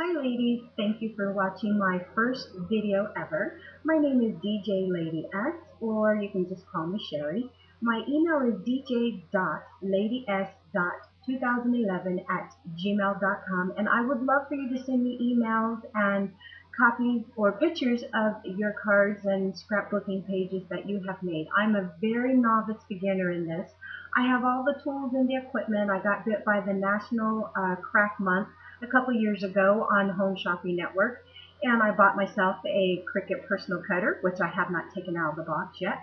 Hi ladies, thank you for watching my first video ever. My name is DJ Lady S, or you can just call me Sherry. My email is dj.ladys.2011@gmail.com, and I would love for you to send me emails and copies or pictures of your cards and scrapbooking pages that you have made. I'm a very novice beginner in this. I have all the tools and the equipment. I got bit by the National Craft Month a couple years ago on Home Shopping Network, and I bought myself a Cricut personal cutter, which I have not taken out of the box yet.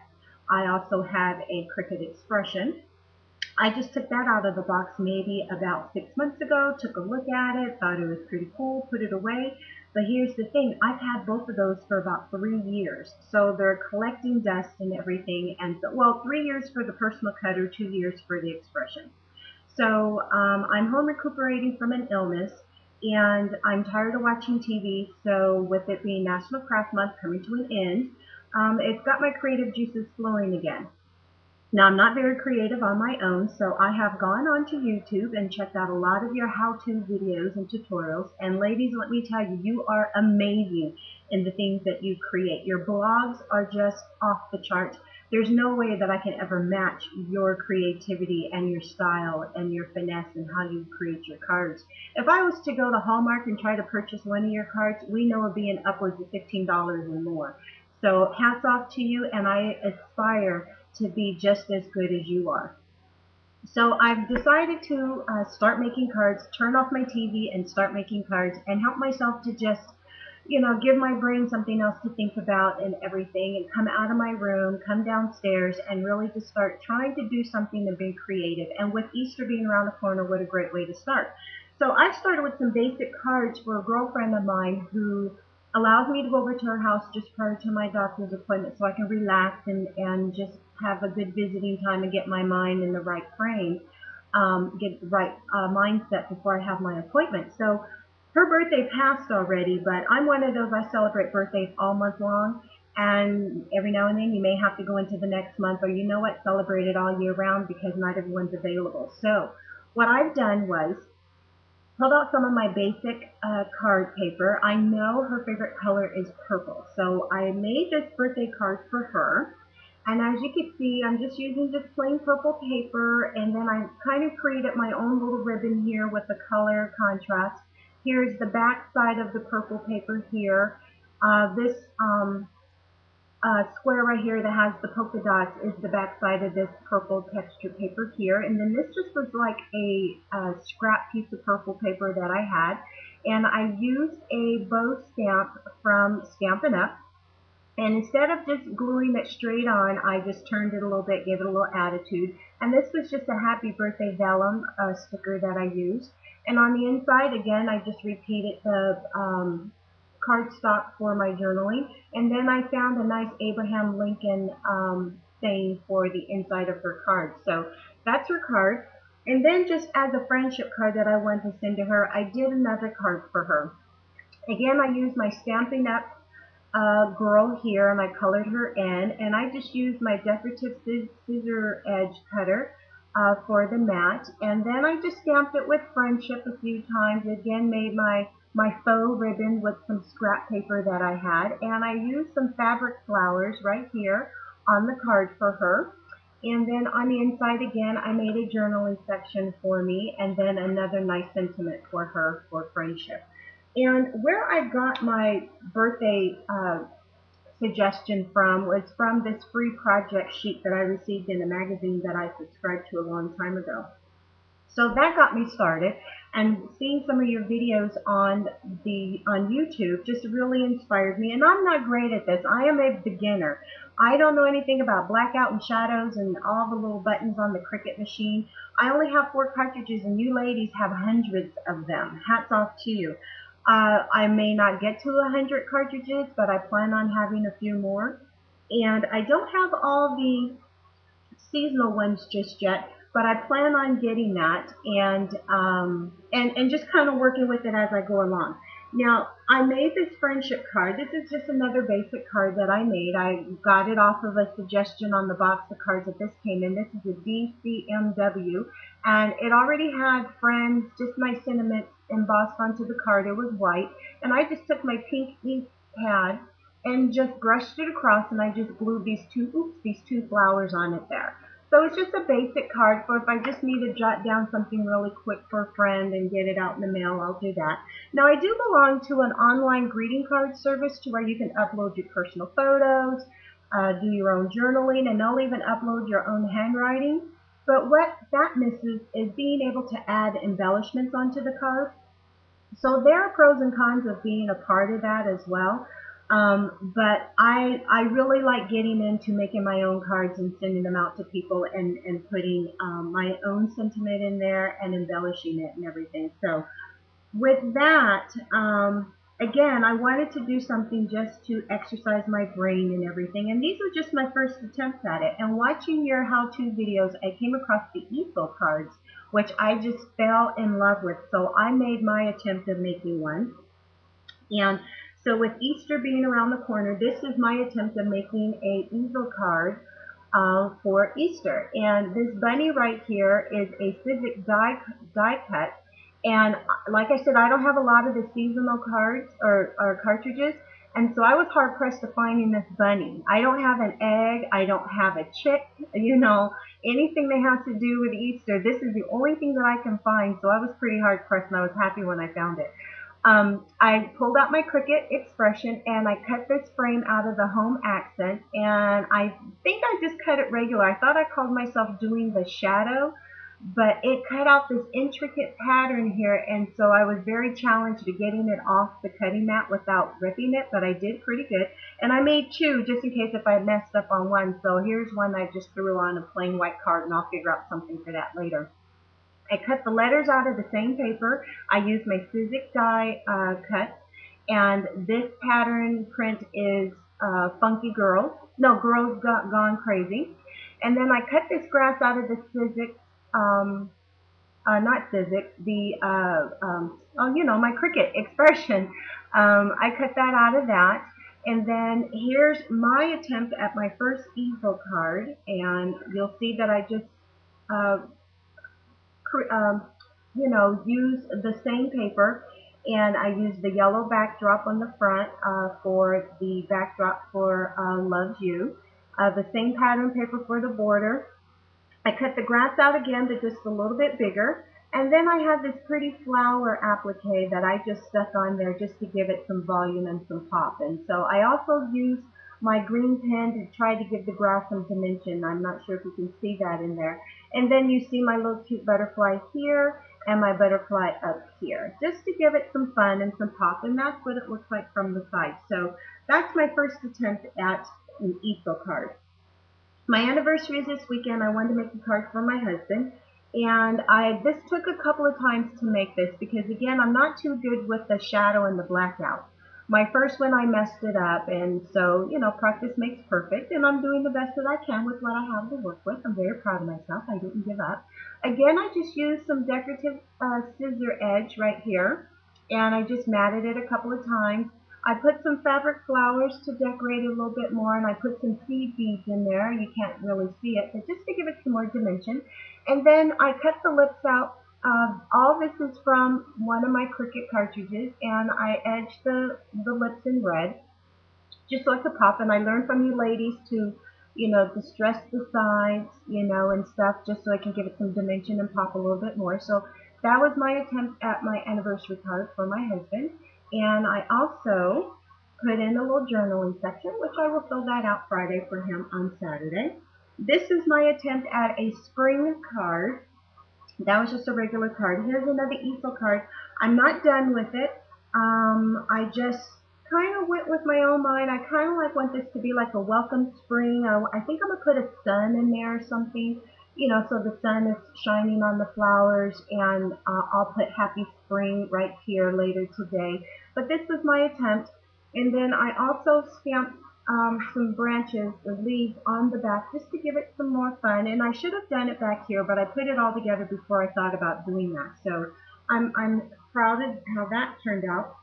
I also have a Cricut Expression. I just took that out of the box maybe about 6 months ago, took a look at it, thought it was pretty cool, put it away. But here's the thing, I've had both of those for about 3 years. So they're collecting dust and everything. And so, well, 3 years for the personal cutter, 2 years for the Expression. So I'm home recuperating from an illness, and I'm tired of watching TV. So with it being National Craft Month coming to an end, it's got my creative juices flowing again. Now, I'm not very creative on my own, so I have gone onto YouTube and checked out a lot of your how-to videos and tutorials. And ladies, let me tell you, you are amazing in the things that you create. Your blogs are just off the charts. There's no way that I can ever match your creativity and your style and your finesse and how you create your cards. If I was to go to Hallmark and try to purchase one of your cards, we know it'd be in upwards of $15 or more. So hats off to you, and I aspire to be just as good as you are. So I've decided to start making cards, turn off my TV and start making cards, and help myself to just, give my brain something else to think about and everything, and come out of my room, come downstairs, and really just start trying to do something and be creative. And with Easter being around the corner, what a great way to start. So I started with some basic cards for a girlfriend of mine who allows me to go over to her house just prior to my doctor's appointment so I can relax and just have a good visiting time and get my mind in the right frame, get the right mindset before I have my appointment. So her birthday passed already, but I'm one of those, I celebrate birthdays all month long, and every now and then you may have to go into the next month, or you know what, celebrate it all year round because not everyone's available. So what I've done was pulled out some of my basic card paper. I know her favorite color is purple, so I made this birthday card for her. And as you can see, I'm just using just plain purple paper, and then I kind of created my own little ribbon here with the color contrast. Here's the back side of the purple paper here. This square right here that has the polka dots is the back side of this purple texture paper here. And then this just was like a scrap piece of purple paper that I had. And I used a bow stamp from Stampin' Up! And instead of just gluing it straight on, I just turned it a little bit, gave it a little attitude. And this was just a happy birthday vellum sticker that I used. And on the inside, again, I just repeated the cardstock for my journaling. And then I found a nice Abraham Lincoln thing for the inside of her card. So that's her card. And then just as a friendship card that I wanted to send to her, I did another card for her. Again, I used my Stampin' Up! Girl here, and I colored her in, and I just used my decorative scissor edge cutter for the mat, and then I just stamped it with friendship a few times. Again, made my faux ribbon with some scrap paper that I had, and I used some fabric flowers right here on the card for her. And then on the inside again, I made a journaling section for me, and then another nice sentiment for her for friendship. And where I got my birthday suggestion from was from this free project sheet that I received in a magazine that I subscribed to a long time ago. So that got me started, and seeing some of your videos on YouTube just really inspired me. And I'm not great at this. I am a beginner. I don't know anything about blackout and shadows and all the little buttons on the Cricut machine. I only have 4 cartridges, and you ladies have hundreds of them. Hats off to you. I may not get to 100 cartridges, but I plan on having a few more. And I don't have all the seasonal ones just yet, but I plan on getting that and just kind of working with it as I go along. Now, I made this friendship card. This is just another basic card that I made. I got it off of a suggestion on the box of cards that this came in. This is a DCMW, and it already had friends, just my sentiments embossed onto the card. It was white, and I just took my pink ink pad and just brushed it across, and I just glued these two flowers on it there. So it's just a basic card for if I just need to jot down something really quick for a friend and get it out in the mail, I'll do that. Now I do belong to an online greeting card service to where you can upload your personal photos, do your own journaling, and they'll even upload your own handwriting. But what that misses is being able to add embellishments onto the card. So there are pros and cons of being a part of that as well. But I really like getting into making my own cards and sending them out to people and putting my own sentiment in there and embellishing it and everything. So with that, again, I wanted to do something just to exercise my brain and everything. And these were just my first attempts at it. And watching your how-to videos, I came across the easel cards, which I just fell in love with. So I made my attempt of making one. And so with Easter being around the corner, this is my attempt of making a easel card for Easter. And this bunny right here is a Civic die cut. And like I said, I don't have a lot of the seasonal cards or cartridges. And so I was hard pressed to finding this bunny. I don't have an egg. I don't have a chick, anything that has to do with Easter. This is the only thing that I can find. So I was pretty hard pressed and I was happy when I found it. I pulled out my Cricut expression and I cut this frame out of the home accent, and I think I just cut it regular. I thought I called myself doing the shadow, but it cut out this intricate pattern here, and so I was very challenged to getting it off the cutting mat without ripping it, but I did pretty good. And I made two just in case if I messed up on one. So here's one I just threw on a plain white card, and I'll figure out something for that later. I cut the letters out of the same paper. I used my Civic die cut, and this pattern print is Funky Girls. No, Girls Gone Crazy. And then I cut this grass out of the Civic, not Civic, my Cricut expression. I cut that out of that. And then here's my attempt at my first easel card, and you'll see that I just use the same paper, and I use the yellow backdrop on the front for the backdrop for Loves You. The same pattern paper for the border. I cut the grass out again to just a little bit bigger, and then I have this pretty flower applique that I just stuck on there just to give it some volume and some pop. And so I also use my green pen to try to give the grass some dimension. I'm not sure if you can see that in there. And then you see my little cute butterfly here and my butterfly up here, just to give it some fun and some pop, and that's what it looks like from the side. So that's my first attempt at an easel card. My anniversary is this weekend. I wanted to make a card for my husband, and this took a couple of times to make this because, again, I'm not too good with the shadow and the blackout. My first one, I messed it up, and so, practice makes perfect, and I'm doing the best that I can with what I have to work with. I'm very proud of myself. I didn't give up. Again, I just used some decorative scissor edge right here, and I just matted it a couple of times. I put some fabric flowers to decorate it a little bit more, and I put some seed beads in there. You can't really see it, but just to give it some more dimension. And then I cut the lips out. All this is from one of my Cricut cartridges, and I edged the lips in red, just so it could pop. And I learned from you ladies to, distress the sides, and stuff, just so I can give it some dimension and pop a little bit more. So that was my attempt at my anniversary card for my husband. And I also put in a little journaling section, which I will fill that out Friday for him on Saturday. This is my attempt at a spring card. That was just a regular card. Here's another easel card. I'm not done with it. I just kind of went with my own mind. I kind of want this to be like a welcome spring. I think I'm going to put a sun in there or something, so the sun is shining on the flowers, and I'll put happy spring right here later today. But this was my attempt. And then I also stamped some branches or leaves on the back just to give it some more fun. And I should have done it back here, but I put it all together before I thought about doing that. So I'm proud of how that turned out.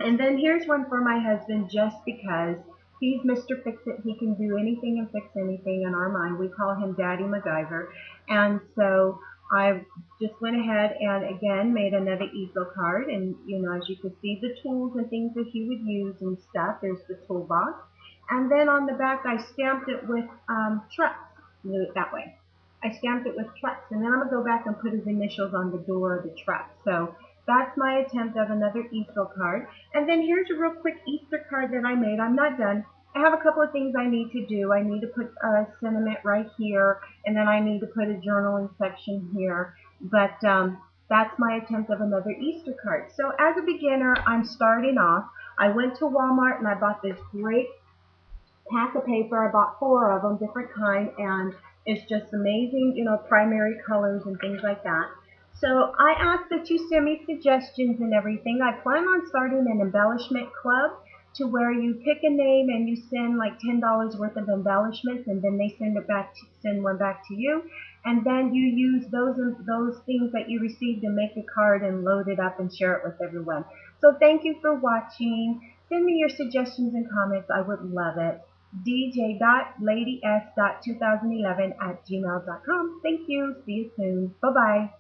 And then here's one for my husband, just because he's Mr. Fix-It. He can do anything and fix anything in our mind. We call him Daddy MacGyver. And so I just went ahead and again made another easel card, and as you can see, the tools and things that you would use and stuff. There's the toolbox, and then on the back I stamped it with trucks. Do it that way. I stamped it with trucks, and then I'm gonna go back and put his initials on the door of the truck. So that's my attempt of another easel card. And then here's a real quick Easter card that I made. I'm not done. I have a couple of things I need to do. I need to put a sentiment right here, and then I need to put a journaling section here. But that's my attempt of another Easter card. So as a beginner, I'm starting off. I went to Walmart and I bought this great pack of paper. I bought 4 of them, different kind, and it's just amazing, primary colors and things like that. So I ask that you send me suggestions and everything. I plan on starting an embellishment club to where you pick a name and you send like $10 worth of embellishments, and then they send one back to you, and then you use those things that you received to make a card and load it up and share it with everyone. So thank you for watching. Send me your suggestions and comments. I would love it. dj.ladys.2011 at gmail.com. Thank you. See you soon. Bye-bye.